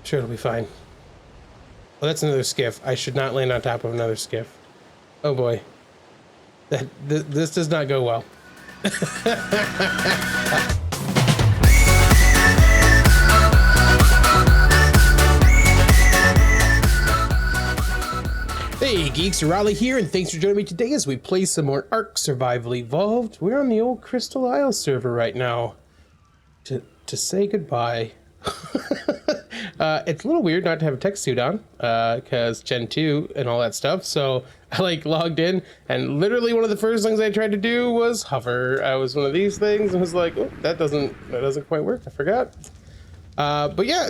Sure, it'll be fine. Well, that's another skiff. I should not land on top of another skiff. Oh boy. This does not go well. Hey geeks, Arahli here, and thanks for joining me today as we play some more Ark Survival Evolved. We're on the old Crystal Isle server right now. To say goodbye. It's a little weird not to have a tech suit on, because Gen 2 and all that stuff, so I logged in, and literally one of the first things I tried to do was hover. I was one of these things and was like, oh, that doesn't quite work, I forgot. But yeah,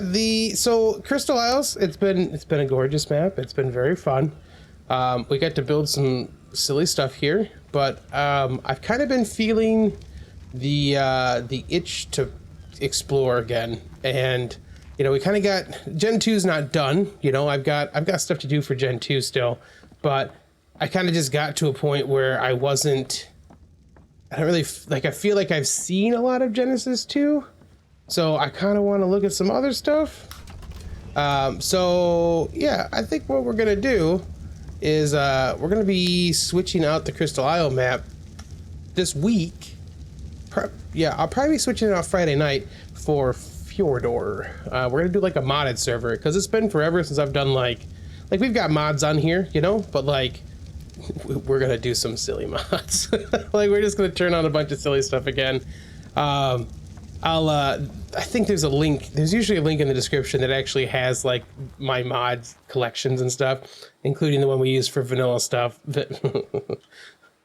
so Crystal Isles, it's been a gorgeous map. It's been very fun. We got to build some silly stuff here, but I've kind of been feeling the itch to explore again, and you know, we kind of got Gen 2's not done. You know, I've got stuff to do for Gen 2 still, but I kind of just got to a point where I don't really I feel like I've seen a lot of Genesis 2, so I kind of want to look at some other stuff. So yeah, I think what we're gonna do is we're gonna be switching out the Crystal Isle map this week. Yeah, I'll probably be switching it out Friday night for Fjordor. We're gonna do like a modded server, because it's been forever since I've done like we've got mods on here, you know, but like we're gonna do some silly mods. Like we're just gonna turn on a bunch of silly stuff again. I think there's a link. There's usually a link in the description that actually has like my mods collections and stuff, including the one we use for vanilla stuff.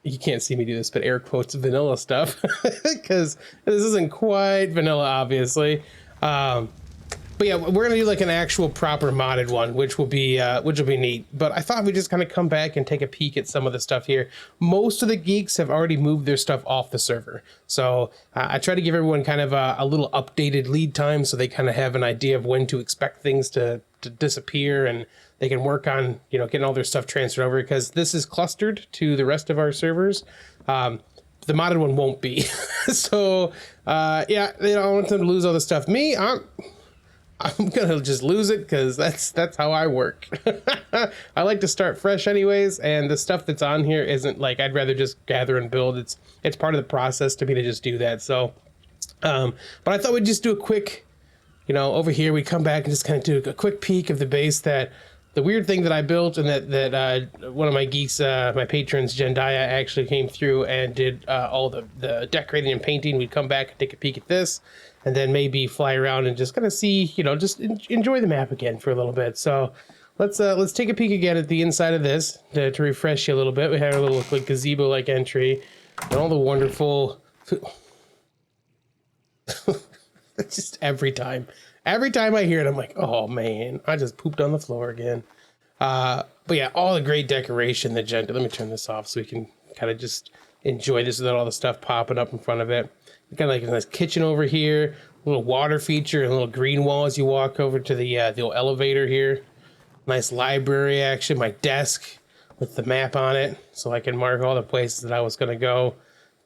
You can't see me do this, but air quotes vanilla stuff, because this isn't quite vanilla, obviously. But yeah, we're gonna do like an actual proper modded one, which will be neat. But I thought we'd just kind of come back and take a peek at some of the stuff here. Most of the geeks have already moved their stuff off the server, so I try to give everyone kind of a little updated lead time, so they kind of have an idea of when to expect things to disappear, and they can work on, you know, getting all their stuff transferred over, because this is clustered to the rest of our servers. The modded one won't be. So yeah, you know, I want them to lose all the stuff. Me, I'm gonna just lose it, because that's how I work. I like to start fresh anyways, and the stuff that's on here isn't like, I'd rather just gather and build. It's part of the process to me to just do that. So but I thought we'd just do a quick, you know, over here we come back and just kind of do a quick peek of the base. That the weird thing that I built, and that one of my geeks, my patrons, Jendaya, actually came through and did all the decorating and painting. We'd come back and take a peek at this, and then maybe fly around and just kind of see, you know, just enjoy the map again for a little bit. So let's take a peek again at the inside of this to refresh you a little bit. We have a little like gazebo-like entry and all the wonderful. Just every time I hear it, I'm like, oh man, I just pooped on the floor again. But yeah, all the great decoration that let me turn this off so we can kind of just enjoy this without all the stuff popping up in front of it. Kind of like a nice kitchen over here, a little water feature, and a little green wall as you walk over to the old elevator here. Nice library action, my desk with the map on it, so I can mark all the places that I was gonna go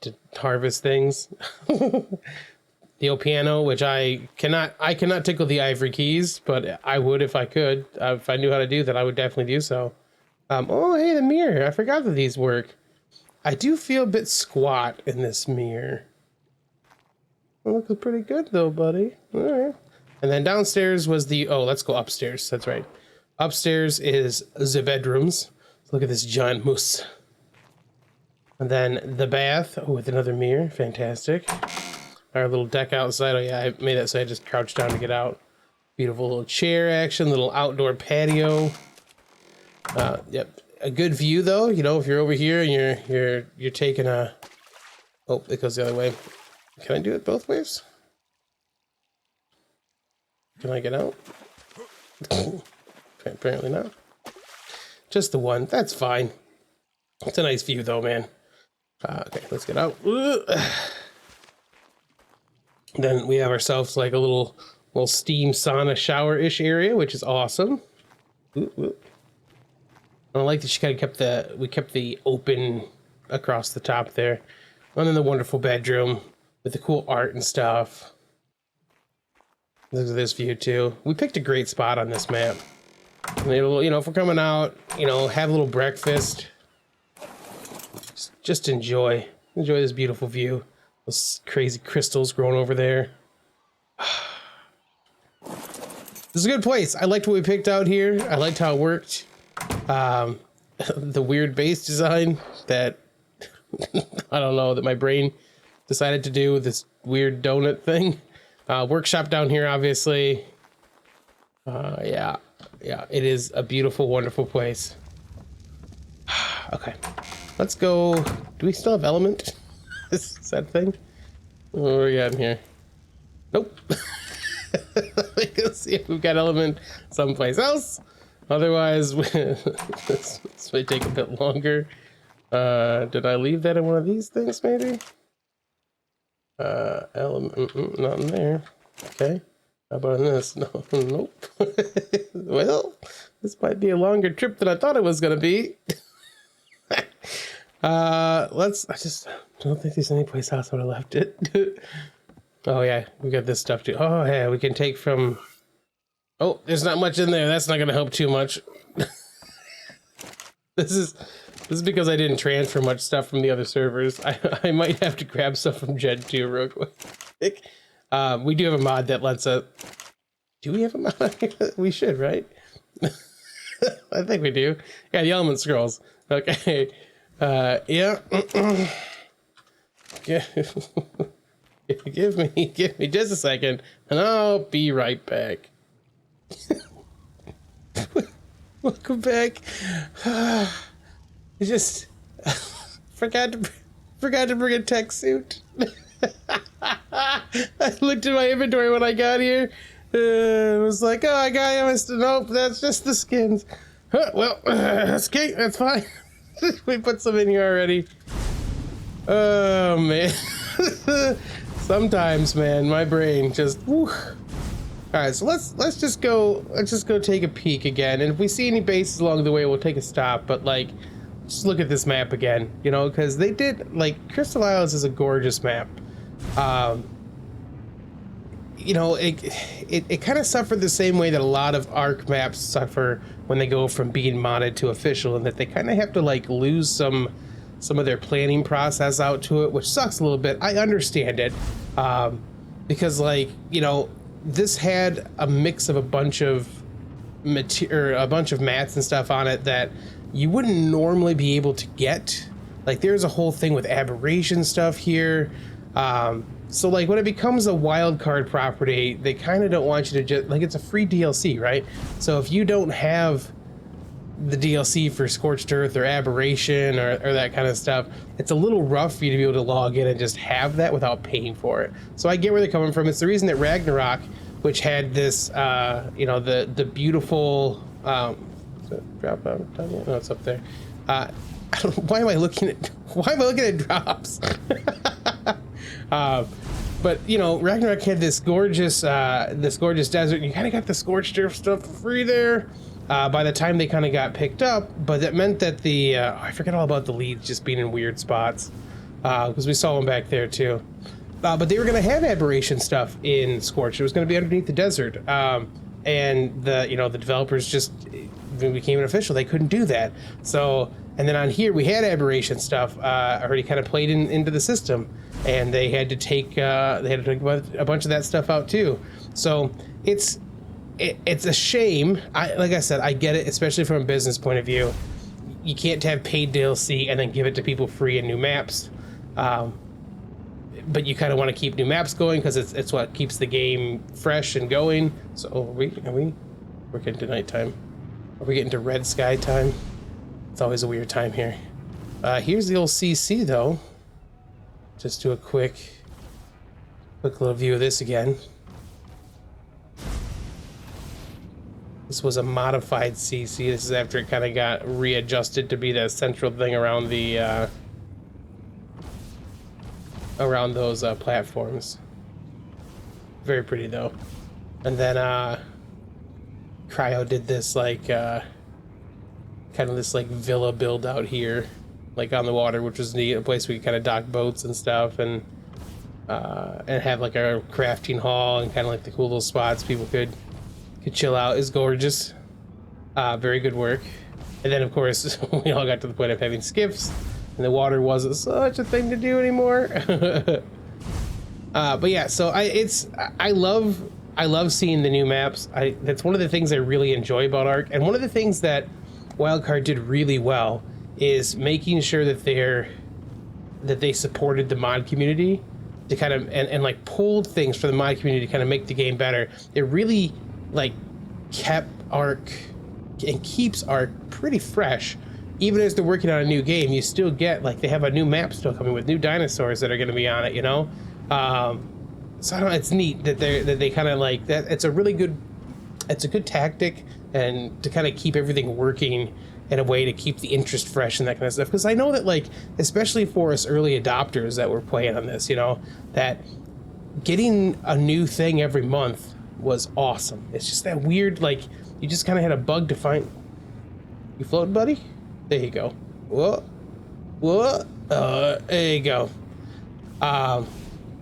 to harvest things. The old piano, which I cannot tickle the ivory keys, but I would if I could. If I knew how to do that, I would definitely do so. Oh, hey, the mirror. I forgot that these work. I do feel a bit squat in this mirror. It looks pretty good though, buddy. All right. And then downstairs was let's go upstairs. That's right. Upstairs is the bedrooms. Look at this giant moose. And then the bath with another mirror. Fantastic. Our little deck outside. Oh yeah, I made that so I just crouched down to get out. Beautiful little chair action, little outdoor patio. Yep, a good view though. You know, if you're over here and you're taking a. Oh, it goes the other way. Can I do it both ways? Can I get out? Apparently not. Just the one. That's fine. It's a nice view though, man. Okay, let's get out. Then we have ourselves like a little steam sauna shower-ish area, which is awesome. I like that she kind of kept the open across the top there. And then the wonderful bedroom with the cool art and stuff. Look at this view too. We picked a great spot on this map. You know, if we're coming out, you know, have a little breakfast, just enjoy this beautiful view. Those crazy crystals growing over there. This is a good place. I liked what we picked out here. I liked how it worked. The weird base design that I don't know, that my brain decided to do with this weird donut thing. Workshop down here, obviously. Yeah, it is a beautiful, wonderful place. Okay, let's go. Do we still have element? Is that thing? What we got in here? Nope. Let's see if we've got element someplace else. Otherwise, this may take a bit longer. Did I leave that in one of these things, maybe? Element, not in there. Okay. How about in this? No, nope. Well, this might be a longer trip than I thought it was gonna be. I just don't think there's any place else where I left it. Oh yeah, we got this stuff too. Oh yeah, we can take from... Oh, there's not much in there. That's not gonna help too much. This is because I didn't transfer much stuff from the other servers. I might have to grab stuff from Gen 2 real quick. We do have a mod that lets us... Do we have a mod? We should, right? I think we do. Yeah, the element scrolls. Okay. Yeah. Give me just a second, and I'll be right back. Welcome back. I just forgot to bring a tech suit. I looked at my inventory when I got here. It was like, oh, I missed it. Nope, that's just the skins. Well, that's okay. That's fine. We put some in here already. Oh man. Sometimes, man, my brain just. Whew. All right, so let's just go take a peek again, and if we see any bases along the way, we'll take a stop. But like, just look at this map again, you know, because they did, like, Crystal Isles is a gorgeous map. You know, it kind of suffered the same way that a lot of ARC maps suffer when they go from being modded to official, and that they kind of have to like lose some of their planning process out to it, which sucks a little bit. I understand it, because, like, you know, this had a mix of a bunch of mats and stuff on it that you wouldn't normally be able to get. Like, there's a whole thing with aberration stuff here. So like when it becomes a wild card property, they kind of don't want you to just, like, it's a free DLC, right? So if you don't have the DLC for Scorched Earth or Aberration or that kind of stuff, it's a little rough for you to be able to log in and just have that without paying for it. So I get where they're coming from. It's the reason that Ragnarok, which had this, you know, the beautiful, drop out? No, it's up there. Why am I looking at drops? But you know, Ragnarok had this gorgeous desert, and you kind of got the Scorched Earth stuff for free there. By the time they kind of got picked up, but that meant that the I forget all about the leads just being in weird spots, because we saw them back there too. But they were going to have aberration stuff in Scorched. It was going to be underneath the desert, and the developers just, when we became an official, they couldn't do that. So, and then on here we had aberration stuff already kind of played into the system, and they had to take a bunch of that stuff out too. So it's a shame. Like I said, I get it, especially from a business point of view. You can't have paid DLC and then give it to people free in new maps. But you kind of want to keep new maps going because it's what keeps the game fresh and going. So we're getting to nighttime. Are we getting to red sky time? It's always a weird time here. Here's the old CC though. Just do a quick little view of this again. This was a modified CC. This is after it kind of got readjusted to be the central thing around the around those platforms. Very pretty though. And then Cryo did this like kind of this like villa build out here, like on the water, which was neat. A place where you kind of dock boats and stuff. And and have like a crafting hall and kind of like the cool little spots people could chill out is gorgeous. Very good work. And then of course we all got to the point of having skiffs, and the water wasn't such a thing to do anymore. But yeah, so I love seeing the new maps. That's one of the things I really enjoy about Ark, and one of the things that Wildcard did really well is making sure that they supported the mod community to kind of and like pulled things for the mod community to kind of make the game better. It really like kept Ark and keeps Ark pretty fresh. Even as they're working on a new game, you still get like they have a new map still coming with new dinosaurs that are going to be on it, you know. So I don't know, it's neat that they kind of like that. It's a good tactic, and to kind of keep everything working in a way to keep the interest fresh and that kind of stuff. Because I know that, like, especially for us early adopters that were playing on this, you know, that getting a new thing every month was awesome. It's just that weird, like, you just kind of had a bug to find. You floating, buddy? There you go. What? There you go.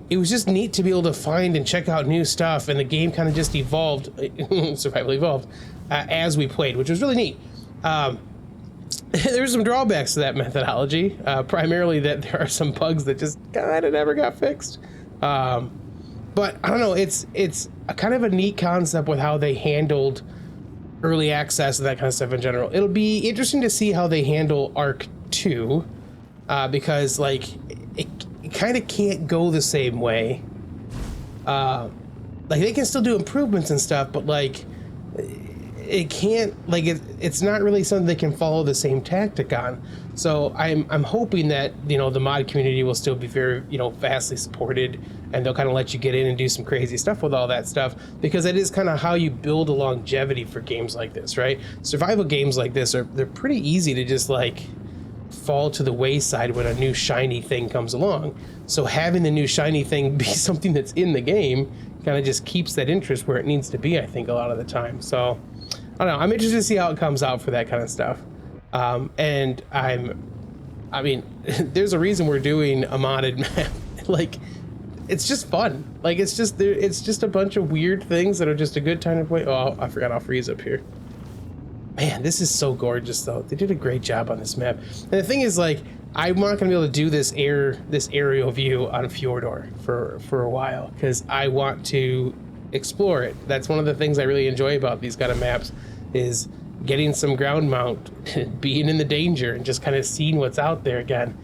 It was just neat to be able to find and check out new stuff, and the game kind of just evolved, survival evolved, as we played, which was really neat. There's some drawbacks to that methodology, primarily that there are some bugs that just kind of never got fixed. But I don't know, it's a kind of a neat concept with how they handled early access and that kind of stuff in general. It'll be interesting to see how they handle Ark 2, because like it kind of can't go the same way. Like they can still do improvements and stuff, but like it can't, like it's not really something they can follow the same tactic on. So I'm hoping that, you know, the mod community will still be very, you know, vastly supported, and they'll kind of let you get in and do some crazy stuff with all that stuff, because it is kind of how you build a longevity for games like this, right? Survival games like this they're pretty easy to just like fall to the wayside when a new shiny thing comes along. So having the new shiny thing be something that's in the game kind of just keeps that interest where it needs to be, I think, a lot of the time. So I don't know, I'm interested to see how it comes out for that kind of stuff. And I mean, there's a reason we're doing a modded map. Like, it's just fun. Like, it's just a bunch of weird things that are just a good time to play. Oh, I forgot I'll freeze up here. Man, this is so gorgeous, though. They did a great job on this map. And the thing is, like, I'm not gonna be able to do this aerial view on Fjordor for a while, because I want to explore it. That's one of the things I really enjoy about these kind of maps, is getting some ground mount, being in the danger, and just kind of seeing what's out there again.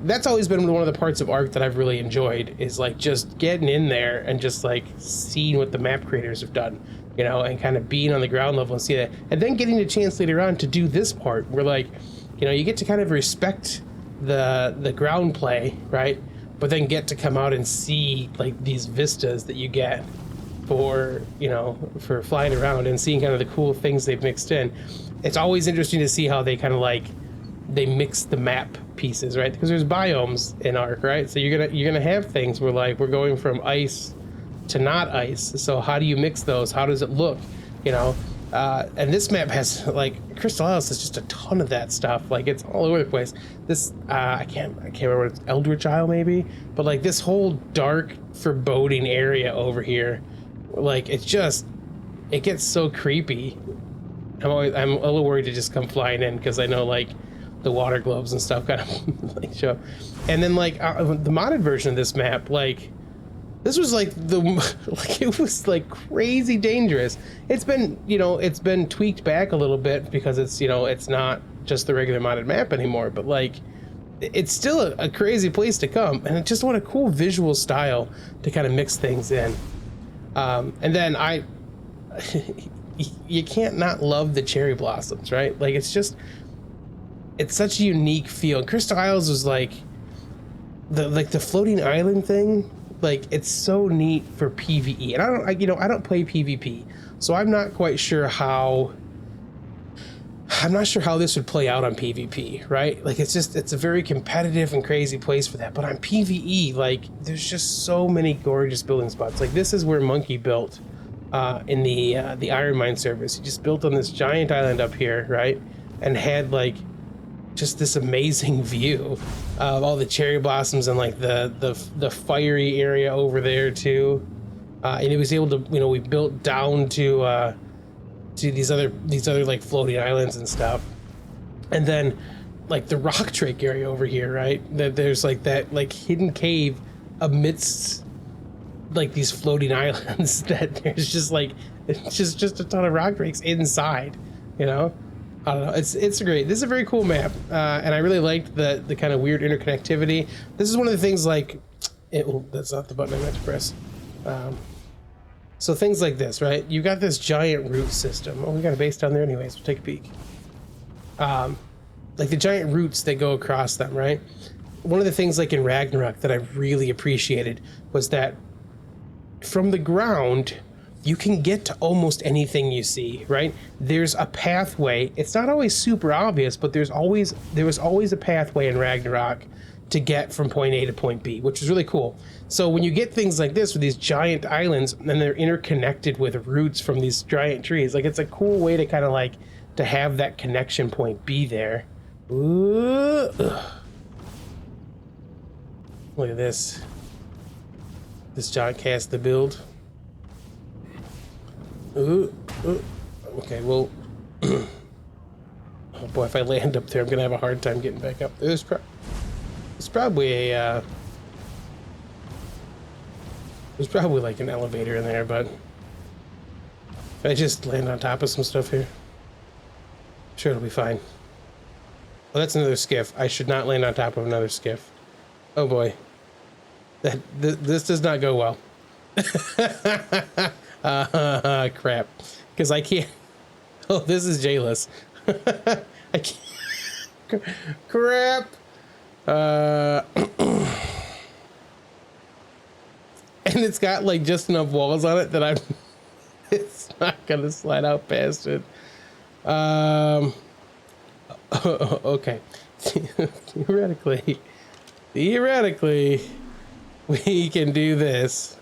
That's always been one of the parts of Ark that I've really enjoyed, is like just getting in there and just like seeing what the map creators have done, you know, and kind of being on the ground level and see that, and then getting a chance later on to do this part where, like, you know, you get to kind of respect the ground play, right? But then get to come out and see like these vistas that you get for, you know, for flying around and seeing kind of the cool things they've mixed in. It's always interesting to see how they kind of like they mix the map pieces, right? Because there's biomes in Ark, right? So you're gonna have things where like we're going from ice to not ice. So how do you mix those? How does it look? You know, and this map has like Crystal Isles has just a ton of that stuff. Like it's all over the place. This I can't remember what it's, Eldritch Isle maybe, but like this whole dark foreboding area over here, like it gets so creepy. I'm a little worried to just come flying in, because I know like the water globes and stuff kind of like show up. And then like the modded version of this map, like this was like like it was like crazy dangerous. It's been, you know, it's been tweaked back a little bit because it's, you know, it's not just the regular modded map anymore, but like it's still a crazy place to come, and just what a cool visual style to kind of mix things in. And then you can't not love the cherry blossoms, right? Like it's such a unique feel. Crystal Isles was like the floating island thing. Like it's so neat for PvE, and I don't play PvP, so I'm not quite sure how. I'm not sure how this would play out on PvP, right? Like it's a very competitive and crazy place for that. But on PvE, like there's just so many gorgeous building spots. Like this is where Monkey built in the Iron Mine service. He just built on this giant island up here, right? And had like just this amazing view of all the cherry blossoms and like the fiery area over there too. And it was able to, you know, we built down to these other like floating islands and stuff. And then like the rock drake area over here, right? That there's like that like hidden cave amidst like these floating islands that there's just like it's just a ton of rock drakes inside, you know. I don't know, it's great. This is a very cool map, and I really liked the kind of weird interconnectivity. This is one of the things like that's not the button I meant to press. So things like this, right? You got this giant root system. Oh, we got a base down there anyways. We'll take a peek. Like the giant roots that go across them, right? One of the things like in Ragnarok that I really appreciated was that from the ground, you can get to almost anything you see, right? There's a pathway. It's not always super obvious, but there was always a pathway in Ragnarok to get from point A to point B, which is really cool. So when you get things like this with these giant islands and they're interconnected with roots from these giant trees, like it's a cool way to kind of like to have that connection point be there. Ooh, ugh. Look at this giant cast to build. Ooh, ooh. Okay, well, oh boy, if I land up there, I'm gonna have a hard time getting back up. There's probably a there's probably like an elevator in there, but if I just land on top of some stuff here, I'm sure it'll be fine. Oh, that's another skiff. I should not land on top of another skiff. Oh boy, this does not go well. Crap, because I can't. Oh, this is Jayless. I can't. Crap. And it's got like just enough walls on it that it's not gonna slide out past it. Okay. Theoretically, we can do this.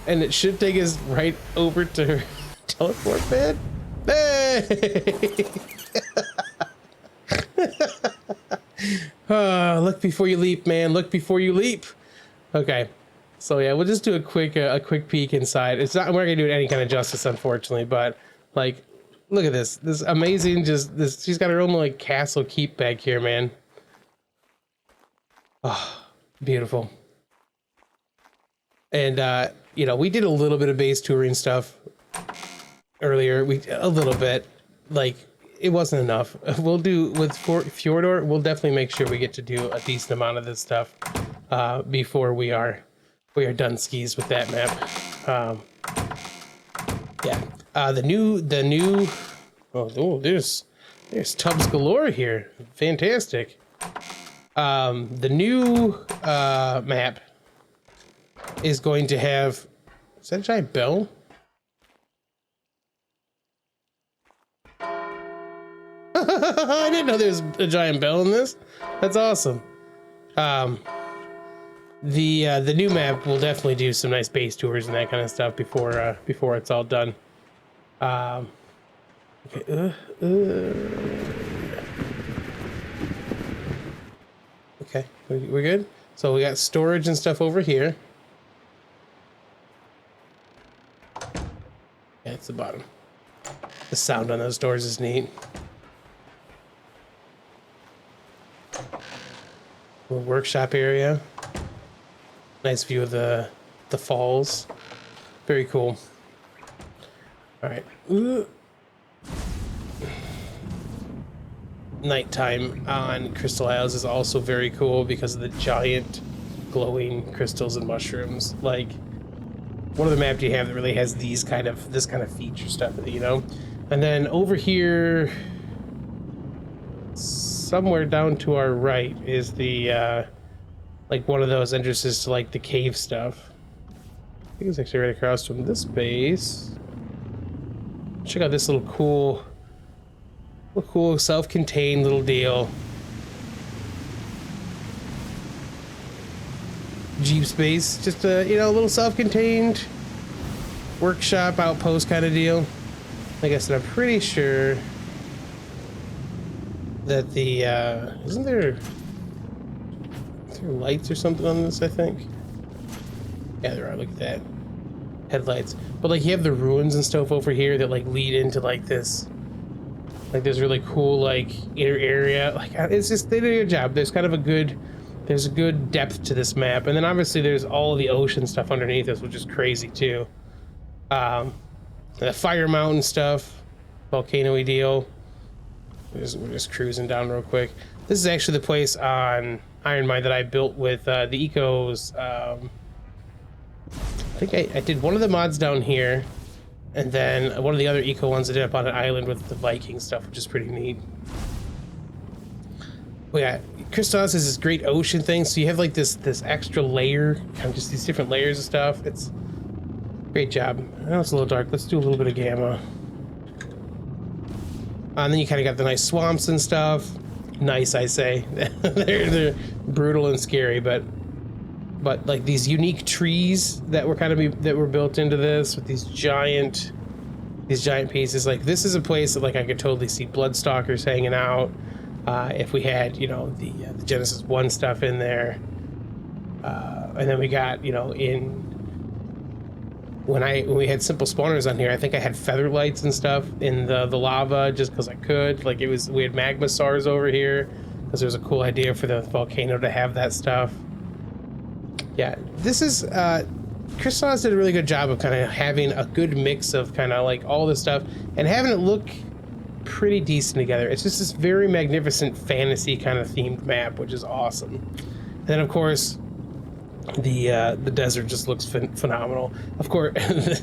And it should take us right over to her teleport bed. Hey! Look before you leap, man. Look before you leap. Okay. So yeah, we'll just do a quick peek inside. It's not, we're not gonna do it any kind of justice, unfortunately, but like, look at this. This amazing, she's got her own like castle keep back here, man. Oh, beautiful. And you know, we did a little bit of base touring stuff earlier. A little bit, like it wasn't enough. We'll do with Fjordor. We'll definitely make sure we get to do a decent amount of this stuff before we are done skis with that map. Yeah, the new. Oh, there's tubs galore here. Fantastic. The new map is going to have, is that a giant bell? I didn't know there was a giant bell in this. That's awesome. The new map will definitely do some nice base tours and that kind of stuff before it's all done. Okay. Okay, we're good. So we got storage and stuff over here. Yeah, it's the bottom. The sound on those doors is neat. Little workshop area. Nice view of the falls. Very cool. All right. Nighttime on Crystal Isles is also very cool because of the giant glowing crystals and mushrooms. Like, what other map do you have that really has this kind of feature stuff, you know? And then over here, somewhere down to our right, is the like one of those entrances to like the cave stuff. I think it's actually right across from this base. Check out this little cool self-contained little deal. Jeep space, just a little self-contained workshop outpost kind of deal. Like I said, I'm pretty sure that the isn't there lights or something on this, I think? Yeah, there are. Look at that. Headlights. But like you have the ruins and stuff over here that like lead into like this, like this really cool like inner area. Like it's just, they did a good job. There's kind of a good, there's a good depth to this map. And then obviously there's all of the ocean stuff underneath us, which is crazy too. The Fire Mountain stuff, volcano-y deal. We're just cruising down real quick. This is actually the place on Iron Mine that I built with the Ecos. I think I did one of the mods down here, and then one of the other Eco ones I did up on an island with the Viking stuff, which is pretty neat. But yeah, Crystallis is this great ocean thing, so you have like this extra layer, kind of just these different layers of stuff. It's great job. I know it's a little dark. Let's do a little bit of gamma. And then you kind of got the nice swamps and stuff. Nice, I say. they're brutal and scary, but like these unique trees that were that were built into this with these giant pieces. Like this is a place that like I could totally see Bloodstalkers hanging out if we had, you know, the Genesis 1 stuff in there. And then we got, you know, when we had simple spawners on here, I think I had feather lights and stuff in the lava just because I could. Like we had magma SARs over here because there was a cool idea for the volcano to have that stuff. Yeah, this is Crystallis did a really good job of kind of having a good mix of kind of like all this stuff and having it look pretty decent together. It's just this very magnificent fantasy kind of themed map, which is awesome. And then of course the desert just looks phenomenal. Of course,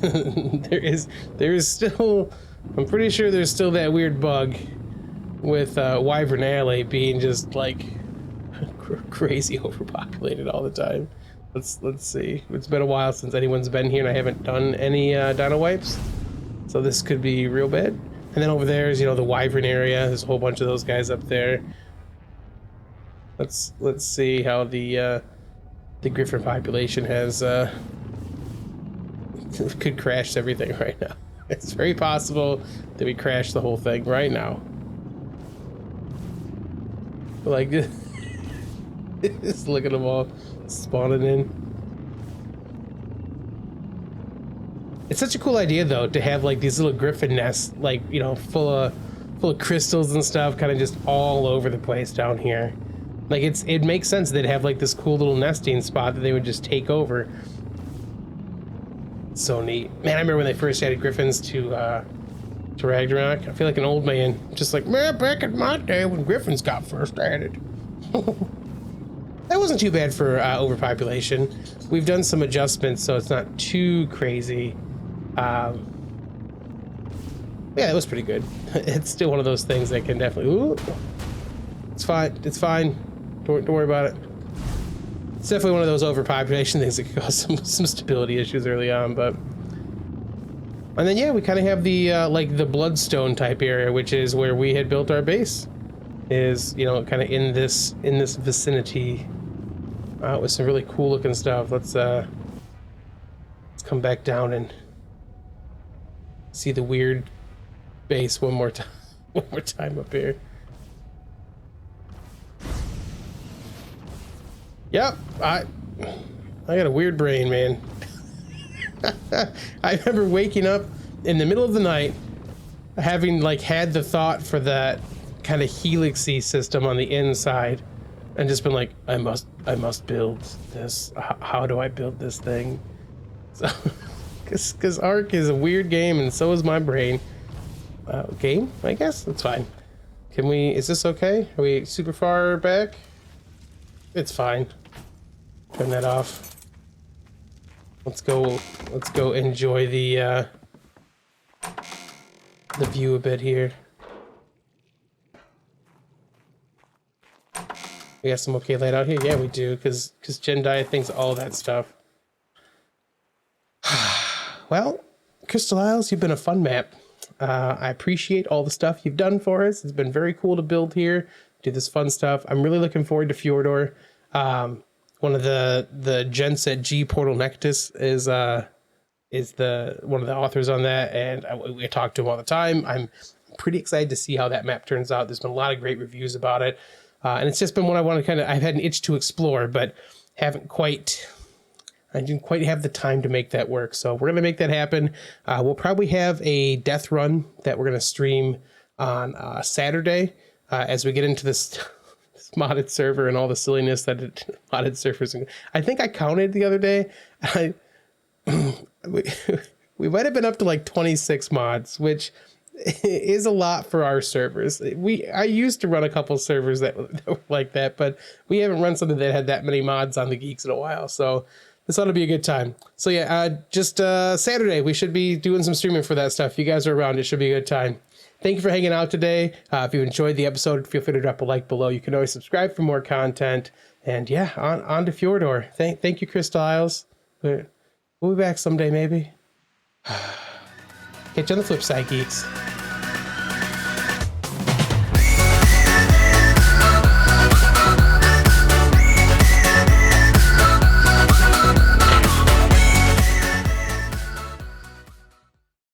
there is still, I'm pretty sure there's still that weird bug with Wyvern Alley being just like crazy overpopulated all the time. Let's see. It's been a while since anyone's been here, and I haven't done any dino wipes, so this could be real bad. And then over there is, you know, the Wyvern area. There's a whole bunch of those guys up there. Let's see how the Griffin population has could crash everything right now. It's very possible that we crash the whole thing right now. Like, just look at them all spawning in. It's such a cool idea though to have like these little griffin nests, like, you know, full of crystals and stuff, kind of just all over the place down here. Like it makes sense they'd have like this cool little nesting spot that they would just take over. So neat. Man, I remember when they first added griffins to Ragnarok. I feel like an old man, just like, man, back in my day when griffins got first added. That wasn't too bad for overpopulation. We've done some adjustments, so it's not too crazy. Yeah, it was pretty good. It's still one of those things that can definitely, ooh, it's fine, it's fine. Don't worry about it. It's definitely one of those overpopulation things that could cause some stability issues early on, but... And then, yeah, we kind of have the, like, the Bloodstone type area, which is where we had built our base. Is, you know, kind of in this vicinity. With some really cool looking stuff. Let's come back down and see the weird base one more time. One more time up here. Yep, I got a weird brain, man. I remember waking up in the middle of the night, having like had the thought for that kind of helixy system on the inside, and just been like, I must build this. How do I build this thing? So, because Ark is a weird game, and so is my brain. Game, I guess that's fine. Can we? Is this okay? Are we super far back? It's fine. Turn that off. Let's go enjoy the view a bit here. We got some okay light out here? Yeah, we do, because Jendai thinks all that stuff. Well, Crystal Isles, you've been a fun map. I appreciate all the stuff you've done for us. It's been very cool to build here, do this fun stuff. I'm really looking forward to Fjordor. One of the gents at G Portal Nectus is one of the authors on that, and we talk to him all the time. I'm pretty excited to see how that map turns out. There's been a lot of great reviews about it. And it's just been one I want to I've had an itch to explore, but I didn't quite have the time to make that work. So we're going to make that happen. We'll probably have a death run that we're going to stream on Saturday as we get into this modded server and all the silliness that modded servers. I think I counted the other day. We might have been up to like 26 mods, which is a lot for our servers. I used to run a couple servers that were like that, but we haven't run something that had that many mods on the Geeks in a while. So this ought to be a good time. So yeah, just Saturday, we should be doing some streaming for that stuff. If you guys are around, it should be a good time. Thank you for hanging out today. If you enjoyed the episode, feel free to drop a like below. You can always subscribe for more content. And yeah, on to Fjordor. Thank you, Crystal Isles. We'll be back someday, maybe. Catch you on the flip side, geeks.